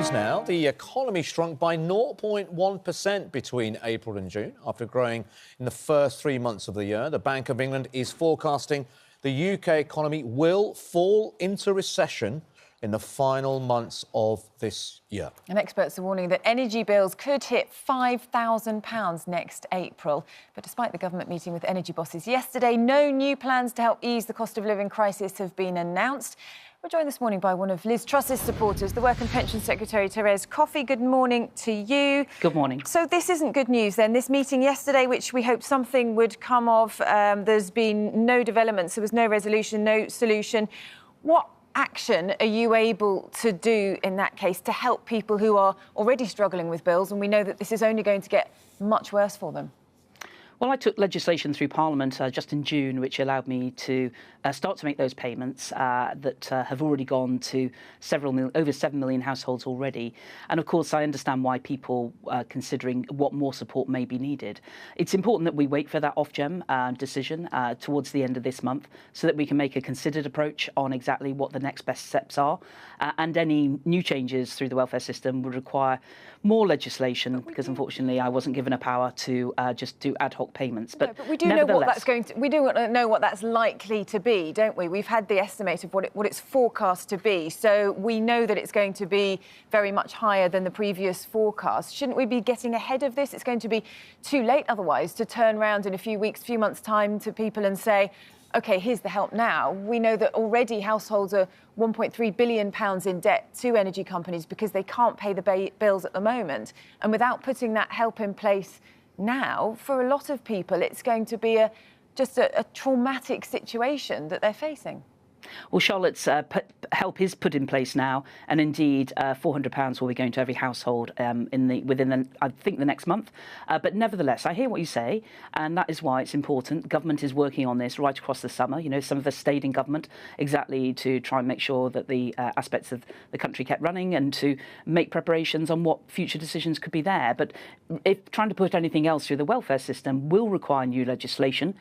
news now. The economy shrunk by 0.1% between April and June after growing in the first 3 months of the year. The Bank of England is forecasting the UK economy will fall into recession in the final months of this year. And experts are warning that energy bills could hit £5,000 next April. But despite the government meeting with energy bosses yesterday, no new plans to help ease the cost of living crisis have been announced. We're joined this morning by one of Liz Truss's supporters, the Work and Pensions Secretary Therese Coffey. Good morning to you. Good morning. So this isn't good news then. This meeting yesterday, which we hoped something would come of, there's been no developments, there was no resolution, no solution. What action are you able to do in that case to help people who are already struggling with bills? And we know that this is only going to get much worse for them. Well, I took legislation through Parliament just in June, which allowed me to start to make those payments that have already gone to over 7 million households already. And of course, I understand why people are considering what more support may be needed. It's important that we wait for that Ofgem decision towards the end of this month so that we can make a considered approach on exactly what the next best steps are. And any new changes through the welfare system would require more legislation because, unfortunately, I wasn't given a power to just do ad hoc payments. But we do know what that's going to. We do know what that's likely to be, don't we? We've had the estimate of what it's forecast to be, so we know that it's going to be very much higher than the previous forecast. Shouldn't we be getting ahead of this? It's going to be too late otherwise to turn around in a few weeks, few months' time to people and say, OK, here's the help now. We know that already households are £1.3 billion in debt to energy companies because they can't pay the bills at the moment. And without putting that help in place now, for a lot of people, it's going to be just a traumatic situation that they're facing. Well, Charlotte's help is put in place now, and indeed £400 will be going to every household within I think the next month. But nevertheless, I hear what you say, and that is why it's important. Government is working on this right across the summer. You know, some of us stayed in government exactly to try and make sure that the aspects of the country kept running and to make preparations on what future decisions could be there. But if trying to put anything else through the welfare system will require new legislation,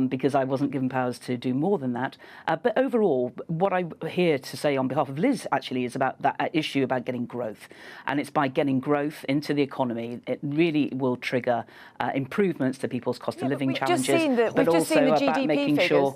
because I wasn't given powers to do more than that. But overall, what I'm here to say on behalf of Liz actually is about that issue about getting growth. And it's by getting growth into the economy, it really will trigger improvements to people's cost of living challenges. We've just seen the GDP figures.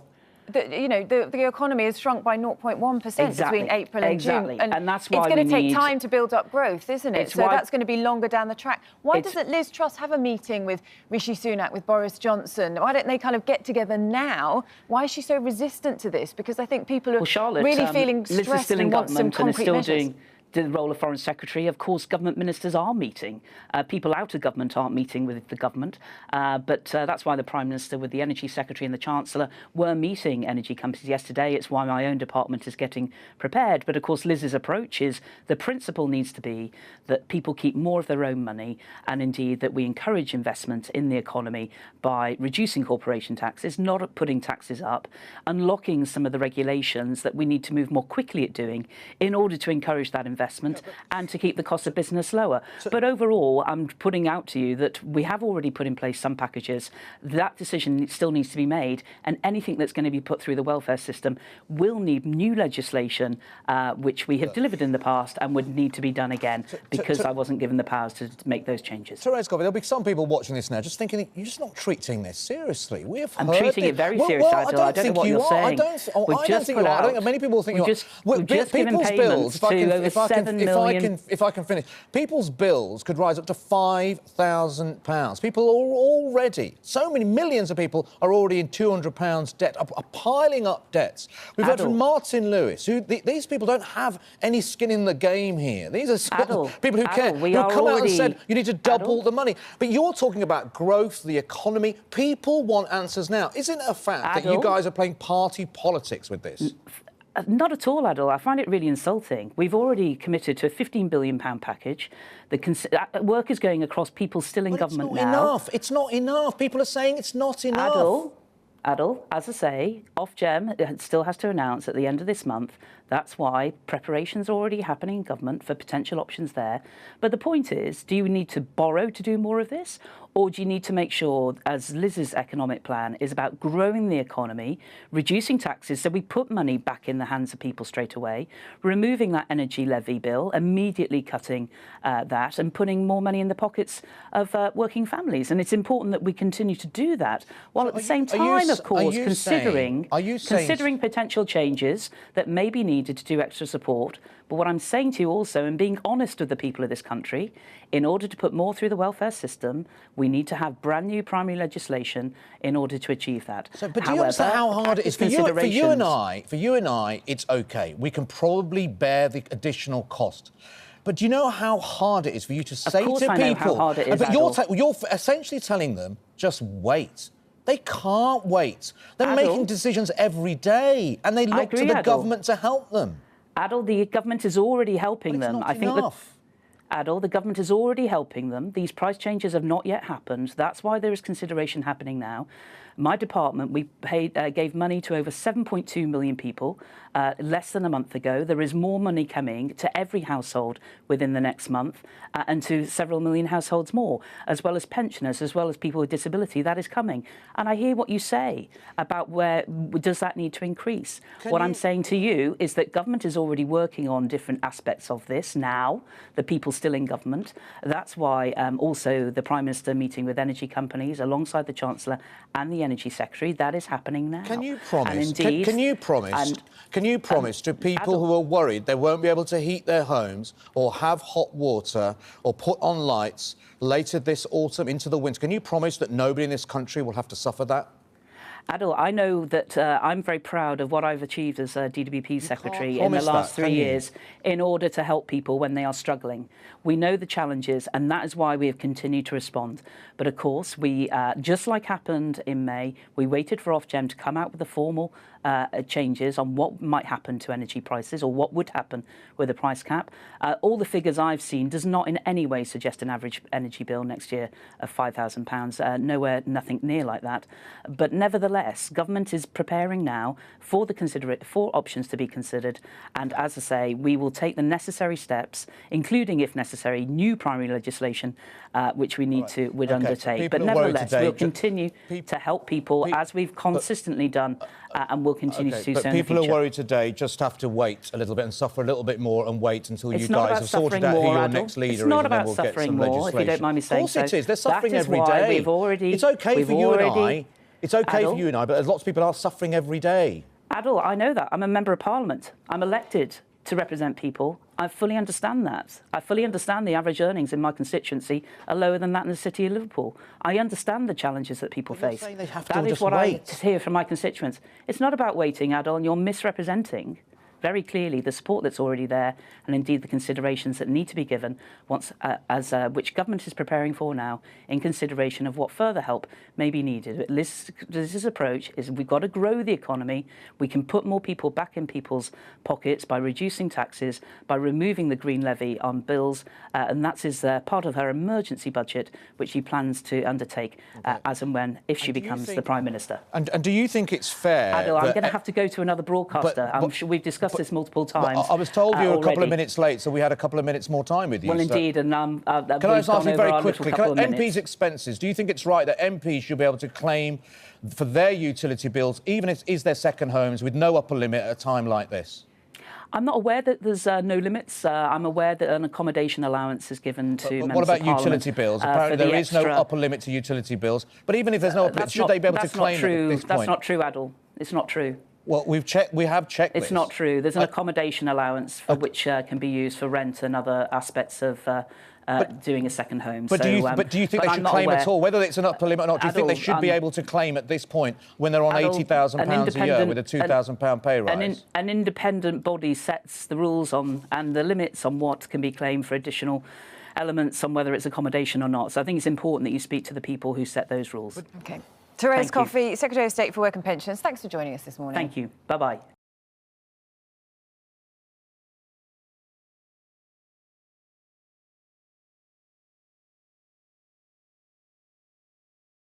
The economy has shrunk by 0.1% between April and June. And that's why it's going to take time to build up growth, isn't it? So that's going to be longer down the track. Why doesn't Liz Truss have a meeting with Rishi Sunak, with Boris Johnson? Why don't they kind of get together now? Why is she so resistant to this? Because I think people are really feeling stressed Liz is still in and want some concrete measures. Doing the role of Foreign Secretary. Of course, government ministers are meeting. People out of government aren't meeting with the government. But that's why the Prime Minister with the Energy Secretary and the Chancellor were meeting energy companies yesterday. It's why my own department is getting prepared. But of course, Liz's approach is the principle needs to be that people keep more of their own money and indeed that we encourage investment in the economy by reducing corporation taxes, not putting taxes up, unlocking some of the regulations that we need to move more quickly at doing in order to encourage that investment and to keep the cost of business lower. But overall, I'm putting out to you that we have already put in place some packages. That decision still needs to be made, and anything that's going to be put through the welfare system will need new legislation, which we have delivered in the past and would need to be done again because I wasn't given the powers to make those changes. Therese Coffey, there'll be some people watching this now just thinking, you're just not treating this seriously. I'm treating it very seriously, Adil. I don't know what you're saying. I don't think you are. I think many people think you are. People's bills, if I can finish, people's bills could rise up to £5,000. People are already, so many millions of people are already in £200 debt, are piling up debts. We've heard from Martin Lewis, who these people don't have any skin in the game here. These are people who care, who come out and said you need to double the money. But you're talking about growth, the economy. People want answers now. Isn't it a fact that you guys are playing party politics with this? Not at all, Adil. I find it really insulting. We've already committed to a £15 billion package. The work is going across people still in government now. It's not enough. People are saying it's not enough. Adil, as I say, Ofgem still has to announce at the end of this month. That's why preparations are already happening in government for potential options there. But the point is, do you need to borrow to do more of this? Or do you need to make sure, as Liz's economic plan is about growing the economy, reducing taxes so we put money back in the hands of people straight away, removing that energy levy bill, immediately cutting that and putting more money in the pockets of working families? And it's important that we continue to do that, while at the same time, of course, considering potential changes that may be needed to do extra support. But what I'm saying to you also, and being honest with the people of this country, in order to put more through the welfare system, we need to have brand new primary legislation in order to achieve that. So, but do you understand how hard it is for you and I? It's okay. We can probably bear the additional cost. But do you know how hard it is for you to say to people? Of course I know how hard it is, but you're essentially telling them, just wait. They can't wait. They're making decisions every day, and they look to the government to help them. Adil, the government is already helping them. I think Adil, the government is already helping them. These price changes have not yet happened. That's why there is consideration happening now. My department, we gave money to over 7.2 million people less than a month ago. There is more money coming to every household within the next month and to several million households more, as well as pensioners, as well as people with disability. That is coming. And I hear what you say about where does that need to increase. What I'm saying to you is that government is already working on different aspects of this now, the people still in government. That's why also the Prime Minister meeting with energy companies alongside the Chancellor and the Energy Secretary, that is happening now. Can you promise? And indeed, can you promise to people who are worried they won't be able to heat their homes or have hot water or put on lights later this autumn into the winter? Can you promise that nobody in this country will have to suffer that? Adil, I know that I'm very proud of what I've achieved as a DWP Secretary in the last 3 years in order to help people when they are struggling. We know the challenges, and that is why we have continued to respond. But of course, we, just like happened in May, we waited for Ofgem to come out with the formal changes on what might happen to energy prices or what would happen with a price cap. All the figures I've seen does not in any way suggest an average energy bill next year of £5,000. Nowhere, nothing near like that. But nevertheless, government is preparing now for for options to be considered. And as I say, we will take the necessary steps, including, if necessary, new primary legislation, which we need to undertake. But nevertheless, we'll continue to help people as we've consistently done, and we'll continue to do so in the future. People who are worried today just have to wait a little bit and suffer a little bit more and wait until you guys have sorted out who your next leader is, and then we'll get some legislation. If you don't mind me saying so. Of course it is. They're suffering every day. It's okay for you and I. It's okay for you and I, but lots of people are suffering every day. Adil, I know that. I'm a member of Parliament. I'm elected to represent people. I fully understand that. I fully understand the average earnings in my constituency are lower than that in the city of Liverpool. I understand the challenges that people face. That is what I hear from my constituents. It's not about waiting, Adil, and you're misrepresenting very clearly the support that's already there, and indeed the considerations that need to be given once, which government is preparing for now, in consideration of what further help may be needed. Liz's approach is we've got to grow the economy. We can put more people back in people's pockets by reducing taxes, by removing the green levy on bills, and that is part of her emergency budget, which she plans to undertake as and when, if she becomes the Prime Minister. And do you think it's fair? Adil, I'm going to have to go to another broadcaster. I'm sure we've discussed this multiple times. I was told you were a couple of minutes late, so we had a couple of minutes more time with you. Well, indeed, and can I just ask you very quickly, MPs' expenses, do you think it's right that MPs should be able to claim for their utility bills, even if it's their second homes, with no upper limit at a time like this? I'm not aware that there's no limits. I'm aware that an accommodation allowance is given to members of Parliament. What about utility bills? Apparently there is no upper limit to utility bills. But even if there's no upper limit, should they be able to claim it at this point? That's not true, Adil. It's not true. Well, we have checked this. It's not true. There's an accommodation allowance for which can be used for rent and other aspects of doing a second home. But do you think they should claim at all, whether it's an upper limit or not? Do you think they should be able to claim at this point when they're on £80,000 a year with a £2,000 pay rise? An independent body sets the rules on and the limits on what can be claimed for additional elements on whether it's accommodation or not. So I think it's important that you speak to the people who set those rules. OK. Therese Coffey, Secretary of State for Work and Pensions, thanks for joining us this morning. Thank you. Bye-bye.